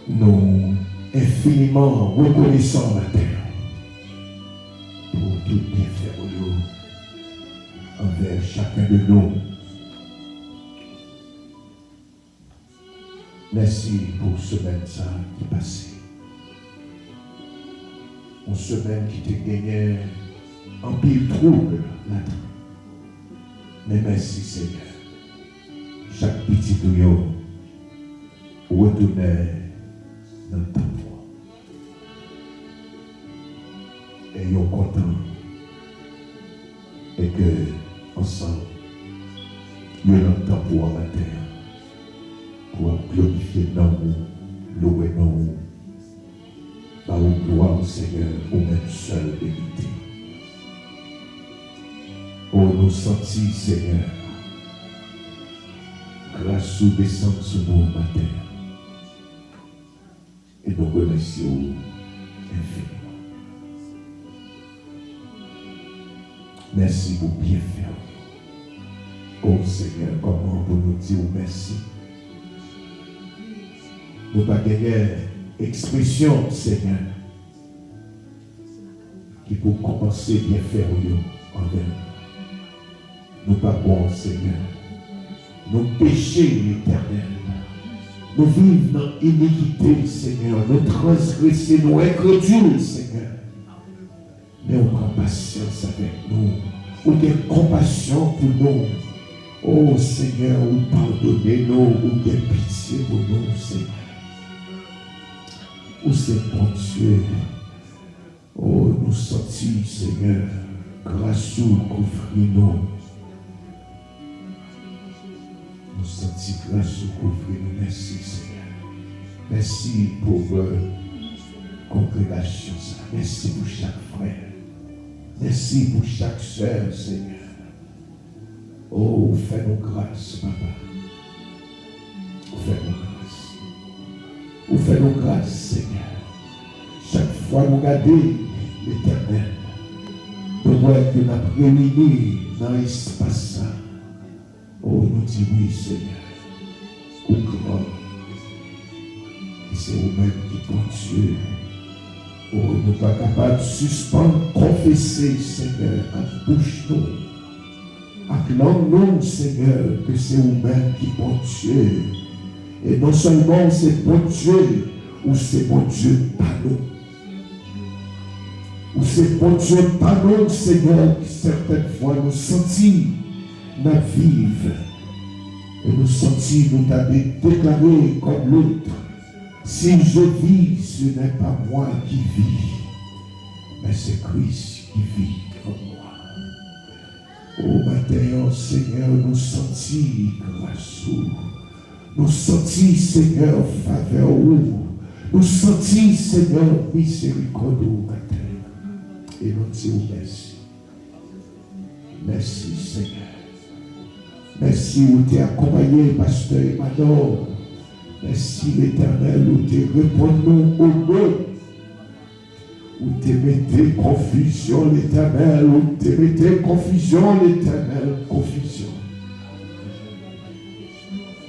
Nous infiniment reconnaissants matin pour tout bienfait envers chacun de nous. Merci pour semaine ça qui est passée. Une semaine qui t'a gagné en pile trouble là-dedans. Mais merci Seigneur. Chaque petit tuyau retournait dans le temps. Et nous sommes contents. Et que ensemble, nous avons le temps pour la terre. Pour glorifier nous, louer nous. Par la gloire au Seigneur, au même seul vérité. Oh, nous sentis, Seigneur, grâce ou descendre sur nous matin. Et nous remercions infiniment. Merci pour bien faire. Oh Seigneur, comment pour nous dire merci. Nous pas gagner expression, Seigneur, qui pour compenser bien faire envers nous. Nous pas bons, Seigneur. Nous péchons l'éternel. Nous vivons dans l'iniquité, Seigneur. Nous transgressons, nous incrédules, Seigneur. Mais on prend patience avec nous. Ou des compassion pour nous. Oh Seigneur, ou pardonnez-nous, ou des pitié pour nous, Seigneur. Où c'est bon Dieu. Oh, nous sentis, Seigneur, grâce ou couvrir-nous. Nous sentis grâce ou couvrir-nous. Merci, Seigneur. Merci pour votre congrégation. Merci pour chaque frère. Merci pour chaque sœur, Seigneur. Oh, fais-nous grâce, Papa. Fais-nous grâce. Vous faites-nous grâce, Seigneur. Chaque fois nous regardons l'éternel, nous voyons que nous avons réuni dans l'espace. Oh, nous disons oui, Seigneur. Au grand. Et c'est vous-même qui bon Dieu. Oh, nous ne sommes pas capables de suspendre, confesser, Seigneur, à bouche nous. Acclame-nous, Seigneur, que c'est vous-même qui bon Dieu. Et non seulement c'est bon Dieu, ou c'est bon Dieu par nous. Ou c'est bon Dieu par nous, Seigneur, qui certaines fois nous sentis, nous vivre. Et nous sentis, nous t'avons déclaré comme l'autre. Si je vis, ce n'est pas moi qui vis, mais c'est Christ qui vit en moi. Au matin, Seigneur, nous sentis grâce. Nous sentis, Seigneur, faveur. Nous sentis, Seigneur, miséricorde au matin. Et nous disons merci. Merci, Seigneur. Merci où tu es accompagné, pasteur Emmanuel. Merci, l'Éternel, où tu réponds au nom. Où tu mettais confusion, l'Éternel. Où tu mettais confusion, l'Éternel. Confusion.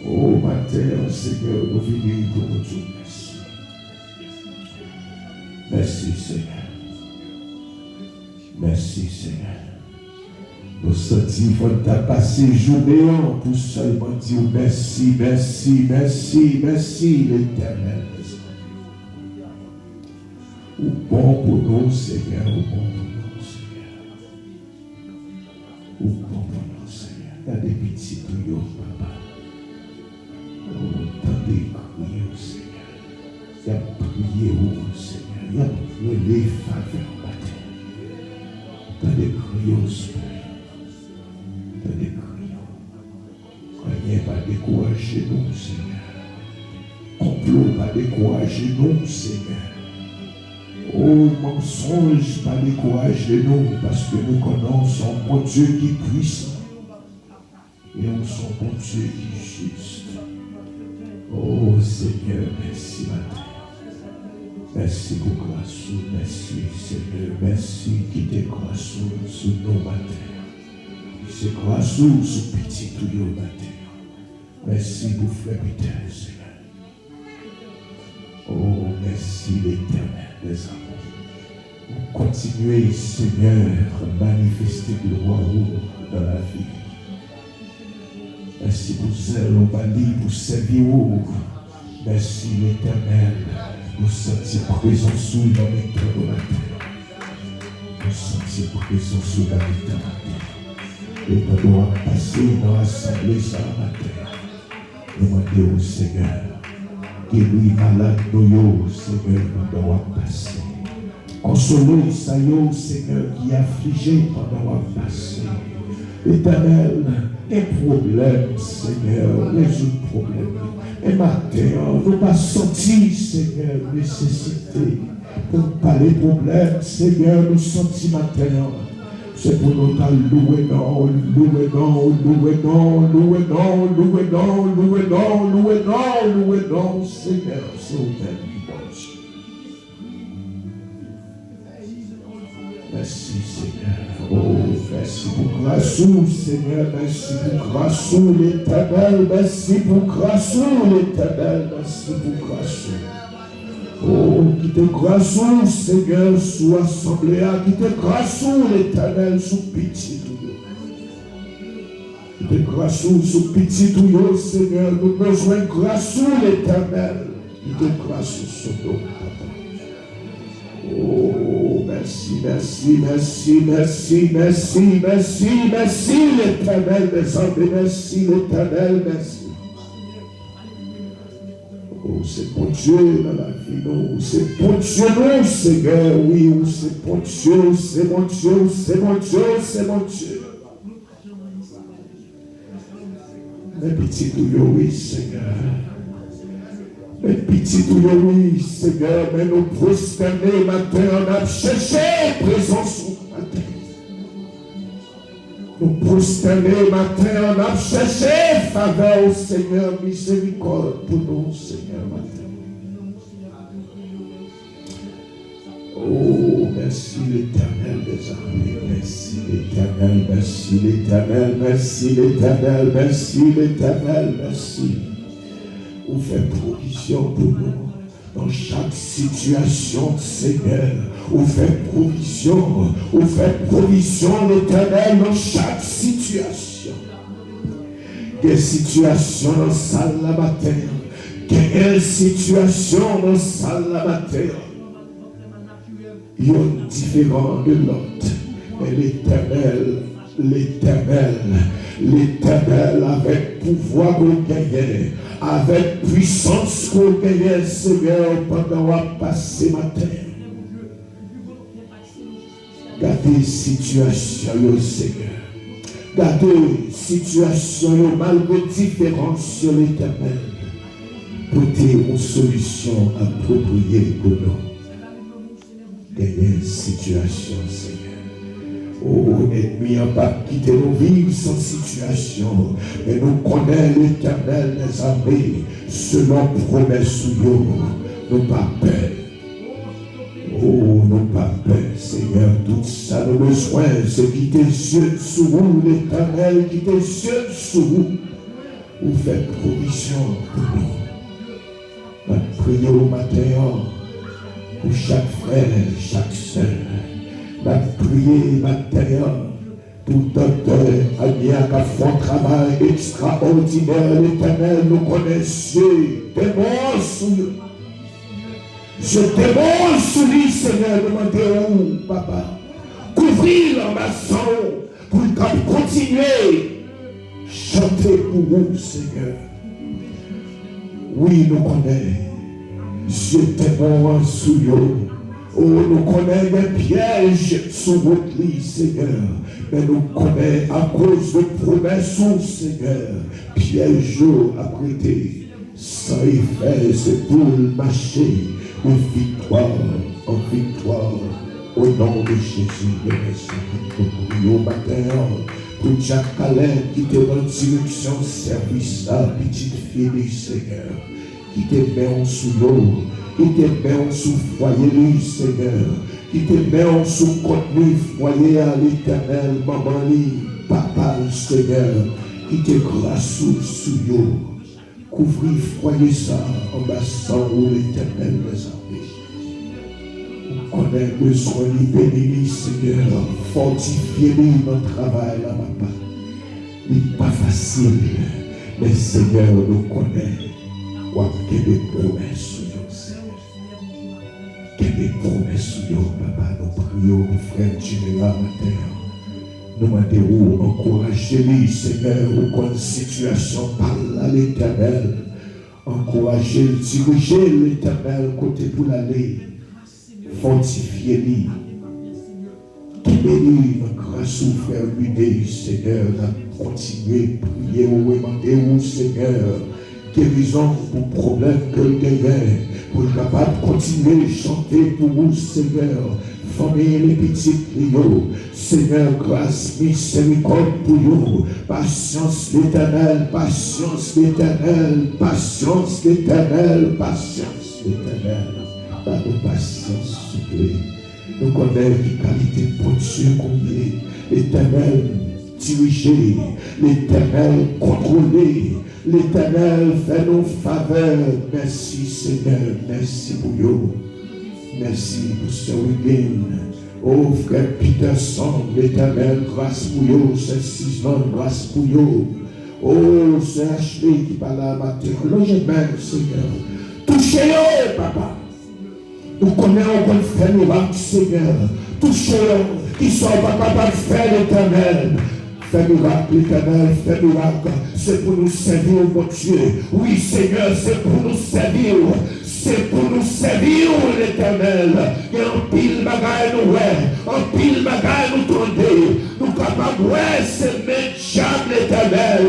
Oh, matin, Seigneur, nous venons pour nous dire merci. Merci, Seigneur. Merci, Seigneur. Nous sentis qu'on t'a passé journée pour seulement dire merci, merci, merci, merci, l'Éternel. Ou bon pour nous, Seigneur, ou bon pour nous, Seigneur. Ou bon pour nous, Seigneur. Il y a des petits tuyaux, Papa. Tendez crier au Seigneur. Il y a prié au Seigneur. Il y a prié les faveurs matin. Tendez crier au Seigneur. Tendez crier. Croyez pas décourager nous, Seigneur. Complot pas décourager nous, Seigneur. Oh, mensonge pas décourager nous, parce que nous connaissons mon Dieu qui est puissant. Et nous sommes mon Dieu qui est juste. Oh Seigneur, merci matin. Merci pour grâce. Merci Seigneur. Merci qui t'est grâce sur nos matins. C'est grâce sur petit tuyau matin. Merci pour frère Peter, Seigneur. merci l'Éternel des armées. Continuez, Seigneur, à manifester gloire dans la vie. Merci pour celle au bali, pour servir. Merci l'Éternel, pour sentir présence dans les temps de la terre. Pour sentir présence dans les temps de la terre. Et pour nous passer dans l'assemblée ça matin. Demandez au Seigneur, guéris malade nous, Seigneur, pendant nous passer. Consolez ça, Seigneur, qui est affligé pendant nous passer. Éternel, un problème, Seigneur, résout le problème. Et maintenant, nous pas senti, Seigneur, nécessité pour parler de problème, Seigneur, nous senti maintenant. C'est pour nous louer, non, louer, non, louer, non, louer, non, louer, non, louer, non, louer, non, louer, non, Seigneur, c'est au dimanche. Merci, Seigneur. Oh, merci pour grâce, Seigneur. Merci pour grâce, l'Éternel. Merci pour grâce, l'Éternel. Merci pour grâce. Oh, qui te grâce, Seigneur, sous assemblée, qui te grâce, l'Éternel, sous pitié tout. Qui te grâce, sous pitié tout, Seigneur. Nous besoin de grâce, l'Éternel. Qui te grâce, sur nous. Oh, merci, merci, merci, merci, merci, merci, merci, l'Éternel, mes amis, merci, l'Éternel, merci. Oh, c'est pour Dieu dans la vie, non, c'est pour Dieu, non, Seigneur, oui, c'est pour Dieu, c'est mon Dieu, c'est mon Dieu, c'est mon Dieu. Mes petits douillons, oui, Seigneur. Mes petits douillons, oui, Seigneur, mais nous prosterner matin, on a cherché présence au matin. Nous prosterner matin, on a cherché faveur au Seigneur, miséricorde pour nous, Seigneur, matin. Oh, merci l'Éternel des armées, merci l'Éternel, merci l'Éternel, merci l'Éternel, merci l'Éternel, merci. Vous faites provision pour nous dans chaque situation, Seigneur. Vous faites provision l'Éternel dans chaque situation. Quelle situation dans la salle la matin, quelle situation dans la salle la matin. Il y a différent de l'autre, mais l'Éternel avec pouvoir qu'on gagne, avec puissance qu'on gagne, Seigneur, pendant qu'on passe matin. Gardez situation, Seigneur. Gardez situation, malgré différence sur l'Éternel. Portez une solution appropriée pour nous. Gagner situation, Seigneur. Oh, ennemi, on pas quitter nos vies sans situation. Mais nous connaissons l'Éternel des armées. Selon promesse ou nous pas peur. Oh, nous pas peur, Seigneur. Tout ça, nous besoin, c'est quitter Dieu sous vous, l'Éternel, quitter Dieu sous vous. Vous faites provision pour nous. Nous prions au matin pour chaque frère, chaque soeur. La prière matérielle pour docteur Ania qui a fait un travail extraordinaire. L'Éternel nous connaît, Dieu démon sur lui. Je démon sur lui, Seigneur, demandez où, papa. Couvrir l'ambassade pour continuer. Chanter pour vous, Seigneur. Oui, nous connaît. Je démon sur lui. Oh, nous connaissons des pièges sur votre lit, Seigneur. Mais nous connaissons à cause de promesses, Seigneur. Pièges à prêter. Sans effet, c'est pour le marcher de victoire en victoire. Au nom de Jésus, nous prions au matin pour Jacques Alain qui te dans direction service à petite fille, Seigneur. Qui te met sous l'eau. Qui te met sous foyer, lui, Seigneur. Qui te met sous contenu foyer à l'Éternel, maman, papa, Seigneur. Qui te grâce sous l'eau. Couvrir foyer ça en bassant l'Éternel, mes amis. connaît besoin de bénir, Seigneur. Fortifiez-nous dans le travail, là, papa. Il n'est pas facile, mais Seigneur nous connaît. Qu'il y ait des promesses sur nous, Seigneur. Qu'il y ait des promesses sur nous, papa. Nous prions, mon frère général, matin. Nous demandons, encouragez-les, Seigneur, ou qu'on situation parle à l'Éternel. Encouragez, dirigez l'Éternel côté pour l'aller. Fortifiez-les. Qui bénit notre grâce ou frère Luné, Seigneur, à continuer, prier ou demander au Seigneur. Guérison pour problème que le devait, pour être capable de continuer à chanter pour vous, Seigneur. Famille les petits clients, Seigneur, grâce, miséricorde pour vous. Patience l'Éternel, patience l'Éternel, patience l'Éternel, patience l'Éternel. Pas de patience, s'il vous plaît. Nous connaissons les qualités pour Dieu combien. L'Éternel diriger, l'Éternel contrôler. L'Éternel fait nos faveurs. Merci Seigneur, merci pour vous. Merci pour ce week-end. Oh frère Peterson, l'Éternel, grâce pour vous. C'est Sisman, grâce pour vous. Oh, c'est Ashley qui parle à ma terre. Je m'aime Seigneur. Touchez-le, papa. Nous connaissons qu'on fait miracle, Seigneur. Touchez-le, qui sont pas capables de faire l'Éternel. Fais miracle, l'Éternel, fais miracle. C'est pour nous servir, mon Dieu. Oui, Seigneur, c'est pour nous servir. C'est pour nous servir, l'Éternel. Et en pile bagaille nous, en pile bagaille nous tendez. Nous capables, c'est même diable, l'Éternel.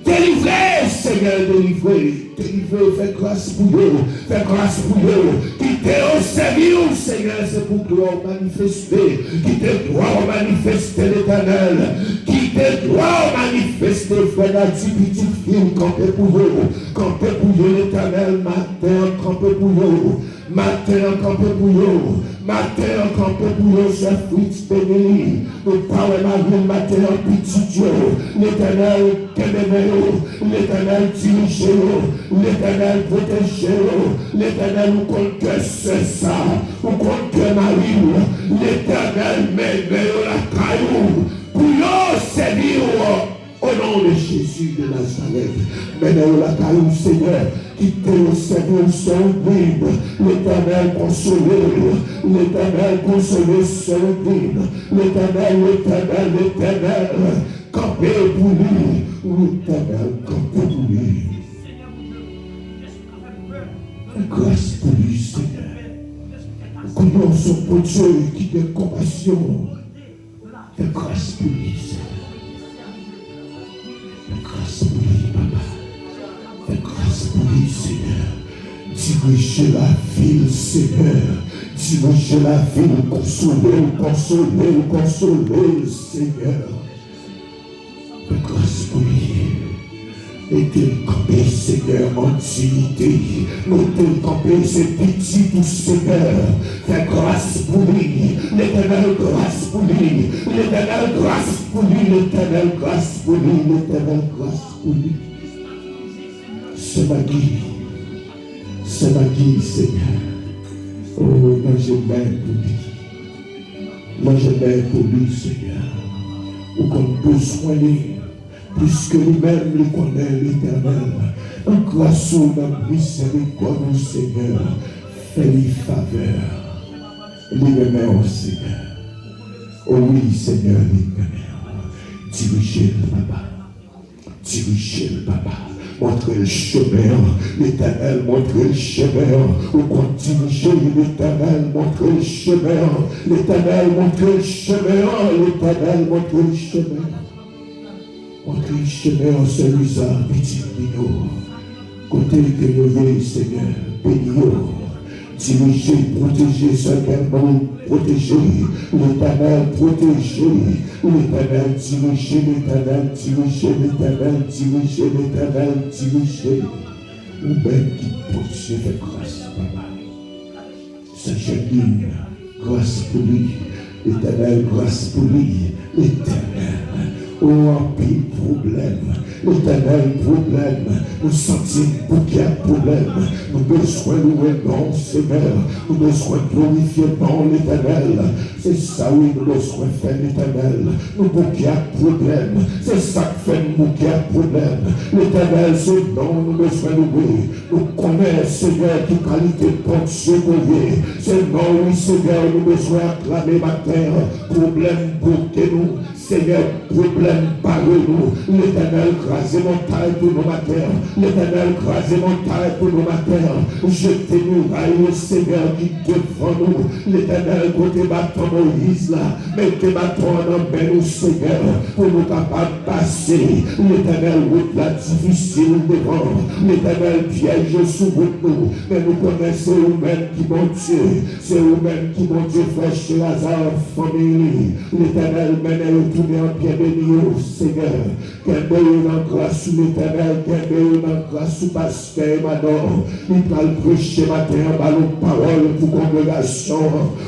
Délivrez, Seigneur, délivrez. Délivrez, fais grâce pour vous. Fais grâce pour vous. Quittez au servir, Seigneur, c'est pour gloire manifester. Quittez gloire manifester l'Éternel. Quittez gloire manifester, frère, la petite fille, campez pour vous. Campez pour vous, l'Éternel, matin, campez pour vous. Matin, campez pour vous. Matin, campez pour vous, chef Fritz béni. Nous parlons ma vie, matin, petit Dieu. L'Éternel, l'Éternel dirigez-vous. L'Éternel protégez-vous. L'Éternel nous compte que c'est ça. Nous compte que Marie. L'Éternel met la caillou. Pour nous servir au nom de Jésus de Nazareth. Menez la caillou, Seigneur. Quittez le Seigneur son libre. L'Éternel consolé. L'Éternel consolé son libre. L'Éternel, l'Éternel, l'Éternel. Campez pour lui. L'Éternel, campez pour lui. Grâce pour lui, Seigneur. Commençons pour Dieu qui a compassion. De grâce pour lui, Seigneur. De grâce pour lui, papa. De grâce pour lui, Seigneur. Dirigez la ville, Seigneur. Dirigez la ville. Consolez, consolez, consolez, Seigneur. De grâce pour lui. Mettez-le camper, Seigneur, en dignité. Mettez-le camper, c'est petit pour Seigneur. Fais grâce pour lui. L'Éternel, grâce pour lui. L'Éternel, grâce pour lui. L'Éternel, grâce pour lui. L'Éternel, grâce pour lui. C'est ma guide. C'est ma guide, Seigneur. Oh, moi je m'aime pour lui. Moi je m'aime pour lui, Seigneur. Ou qu'on besoin de lui. Puisque lui-même le connaît l'Éternel, en grâce au nom miséricorde, Seigneur, fais-lui faveur. Lui-même, oh Seigneur. Oh oui, Seigneur, lui-même. Dirigez le papa. Dirigez le papa. Montrez le chemin. L'Éternel, montrez le chemin. Ou qu'on dirige l'Éternel, montrez le chemin. L'Éternel, montrez le chemin. L'Éternel, montrez le chemin. Montrez le chemin en celui-là, petit Lino. Côté que nous voyons, Seigneur, bénis-nous. Dirigez, protégez, certainement, protégez. L'Éternel, protégez. L'Éternel, dirigez, l'Éternel, dirigez, l'Éternel, dirigez, l'Éternel, dirigez. Ou bien qui poursuit fait grâce, papa. Saint-Jacqueline, grâce pour lui. L'Éternel, grâce pour lui. L'Éternel. Oh, un pile problème. L'éternel problème. Nous sentons qu'il y a problème. Nous besoin de louer non, Seigneur. Nous besoin de glorifier non, l'éternel. C'est ça, oui, nous besoin de faire l'éternel. Nous qu'il y a problème. C'est ça qui fait nous qu'il y a problème. L'éternel, c'est non, nous besoin de louer. Nous connaissons, Seigneur, qui qualité de bon Dieu qu'on est. C'est non, oui, Seigneur, nous besoin d'acclamer ma terre. Problème pour que nous. Seigneur, problème par nous. L'éternel crase montagne pour nos matères. L'éternel crase montagne pour nos matères. Jetez nous rails, Seigneur, qui devant nous. L'éternel côté bâton Moïse là. Mettez bâton en main nous, Seigneur, pour nous capables de passer. L'éternel route là difficile devant. L'éternel piège sous nous. Mais nous connaissons vous-même qui mon Dieu. C'est vous-même qui mon Dieu frère chez Lazare, famille. L'éternel mène en bien béni, Seigneur. Qu'elle bénisse en grâce sous l'éternel, qu'elle bénisse en grâce sous pasteur Mador. Il va prêcher matin par nos paroles pour congrégation,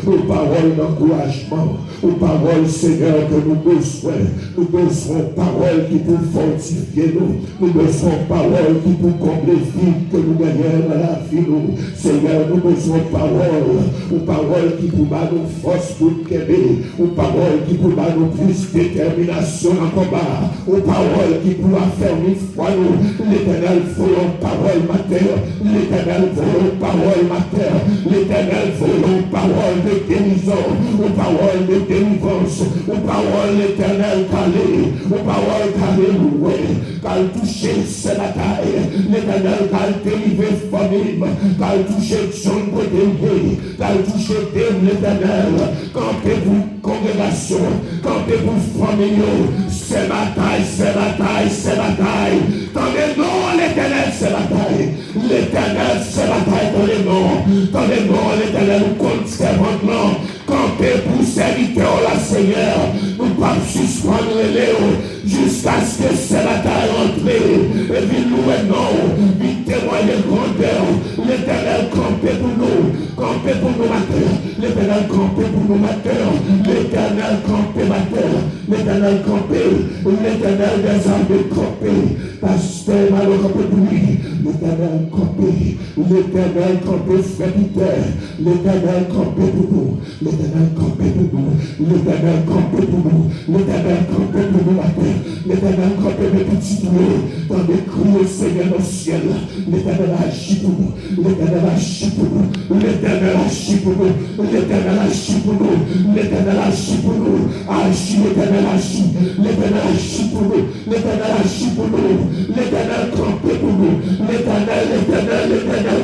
aux paroles d'encouragement, aux paroles, Seigneur, que nous besoin. Nous besoin paroles qui pour fortifier nous. Nous besoin paroles qui pour combler vide que nous gagnons dans la vie nous. Seigneur, nous besoin paroles, aux paroles qui pour nous force pour nous aimer, aux paroles qui pour nous plus détermination en combat, aux paroles qui pourra faire une foi nous. L'éternel volant parole mater, l'éternel volant parole mater, l'éternel volant parole de guérison, aux paroles de délivrance, aux paroles l'éternel calé, aux paroles calé loué, qu'elle toucher ses batailles, l'éternel qu'elle délivrer famille, qu'elle toucher John Bodélier, qu'elle toucher l'éternel, campez-vous congrégation, campez-vous famille, c'est bataille, c'est bataille, c'est bataille. Tendez non l'éternel, c'est bataille. L'éternel, c'est bataille dans les noms. Tendez non l'éternel, nous compte servant. Campez pour serviteur la Seigneur. Nous pas suspendre les jusqu'à ce que ces batailles rentrent. Et puis nous non, puis témoigner grandeur. L'éternel campez pour nous. Campez pour nous matin. L'éternel campez pour nous matin. L'éternel campé matin. L'éternel campé. L'éternel des armes campé. Pasteur Malo campé pour lui. L'éternel campé. L'éternel campé frère Peter. L'éternel campé pour nous. L'éternel campé pour nous. L'éternel campé pour nous. L'éternel campé pour nous matin. L'éternel campé mes petits doués. Dans les cris Seigneur au ciel. L'éternel agit pour nous. L'éternel agit pour nous. L'éternel agit pour nous. L'éternel agit pour nous. L'éternel agit pour nous. Agit, l'éternel agit. L'éternel agit pour nous. L'éternel agit pour nous. L'éternel campé pour nous. L'éternel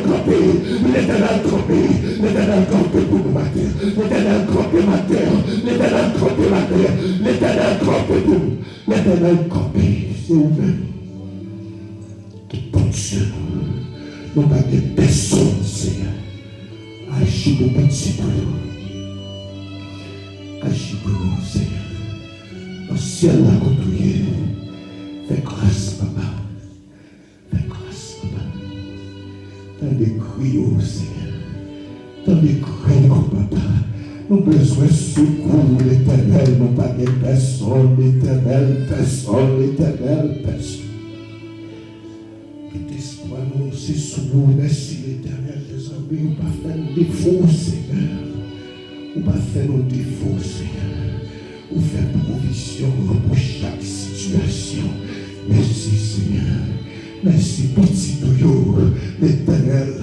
campé. L'éternel campé. L'éternel campé pour nous matin. L'éternel campé matin. L'éternel campé matin. L'éternel campé pour nous. L'éternel campé, c'est vous-même. Tout bon Dieu. Nous n'avons pas de personne, Seigneur. Agis pour petit pour nous. Agis pour nous, Seigneur. Dans le ciel, là, qu'on prie. Fais grâce, papa. Fais grâce, papa. Dans des cris, oh Seigneur. Dans des cris, oh papa. Nous besoin de secours, l'éternel. Nous pas de personne, l'éternel, personne, l'éternel, personne. Espoir nous, c'est sous nous, merci l'éternel des amis, on va faire nos défauts, Seigneur. On va faire nos défauts, Seigneur. On fait provision pour chaque situation. Merci, Seigneur. Merci, petit douillot, l'éternel,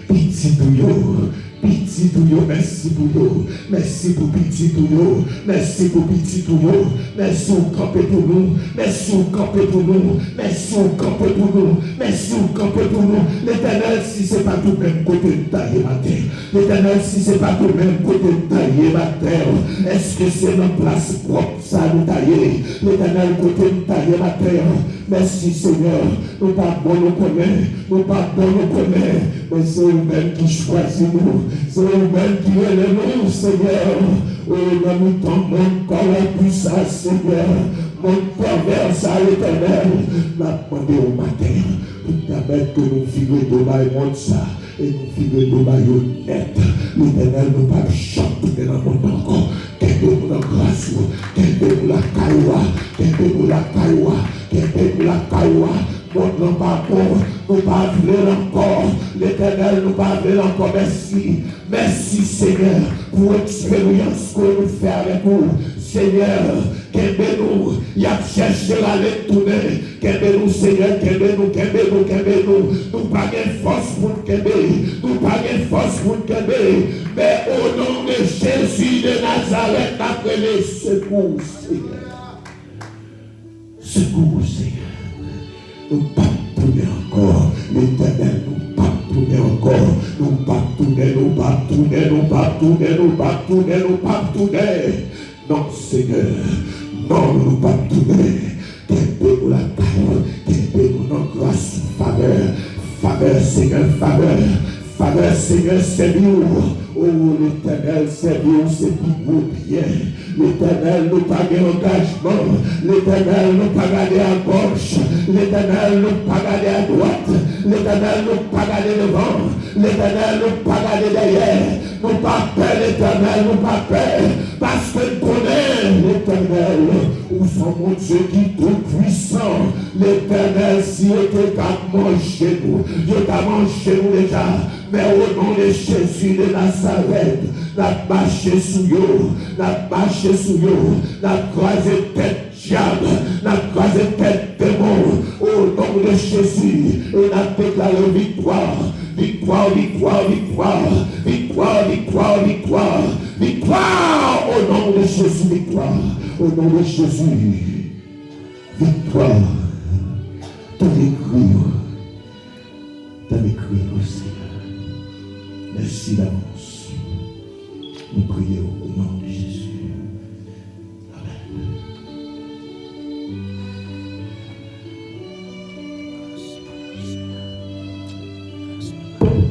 petit douillot. Petit douillot, merci pour nous. Merci pour petit douillot. Merci pour petit douillot. Merci au campé pour nous. Merci au campé pour nous. Merci au campé pour nous. Merci au campé pour nous. L'éternel, si c'est pas tout même côté de tailler ma terre. L'éternel, si c'est pas tout même côté de tailler ma terre. Est-ce que c'est notre place propre ça nous tailler? L'éternel côté de tailler ma terre. Merci Seigneur. Nous pas bon nous connaître. Nous pas bon nous connaître. Mais c'est vous-même qui choisit nous. C'est vous-même qui est nous, Seigneur. Oh, dans nous tombons encore plus ça, Seigneur. Mon perverse à l'éternel. M'a demandé au matin pour permettre que nous vivons de bail monde ça. Et nous vivons de bail honnête. L'éternel nous pas chanter dans le monde encore. Kembe la grâce, kembe la cailloua, kembe la cailloua, kembe la cailloua. Nous pas nous pas encore. L'Éternel nous pas encore. Merci. Merci Seigneur pour l'expérience que nous faisons avec vous. Seigneur, qu'aimez-nous, il a cherché à l'étourner. Qu'aimez-nous Seigneur, qu'aimez-nous. Nous pas de force pour qu'aimer. Nous pas de force pour qu'aimer. Mais au nom de Jésus de Nazareth, appelez secours Seigneur. Secours Seigneur. Nous pas tourner encore. L'Éternel nous pas tourner encore. Nous pas tourner. Non, Seigneur. Non, nous pas tourner. Qu'aimez-nous la parole. Qu'aimez-nous notre grâce, faveur. Faveur, Seigneur, faveur. Faveur, Seigneur, c'est nous. Oh, l'Éternel, c'est nous, c'est pour bien. L'Éternel nous pas d'engagement. L'Éternel nous pas garder à gauche. L'Éternel nous pas garder à droite. L'Éternel nous pas garder devant. L'Éternel nous pas garder derrière. Nous pas peur, l'Éternel nous pas peur. Parce que nous connaissons l'Éternel. Où sont mon Dieu qui est tout puissant. L'Éternel, si était qu'à manger nous. Dieu t'a mangé nous déjà. Mais au nom de Jésus de Nazareth, n'a marché sous eux, n'a marché sous eux, n'a croisé tête diable, n'a croisé tête démon, au nom de Jésus, et n'a déclaré victoire, victoire, victoire, victoire, victoire, victoire, victoire, victoire, au nom de Jésus, victoire, au nom de Jésus, victoire, tous les cris.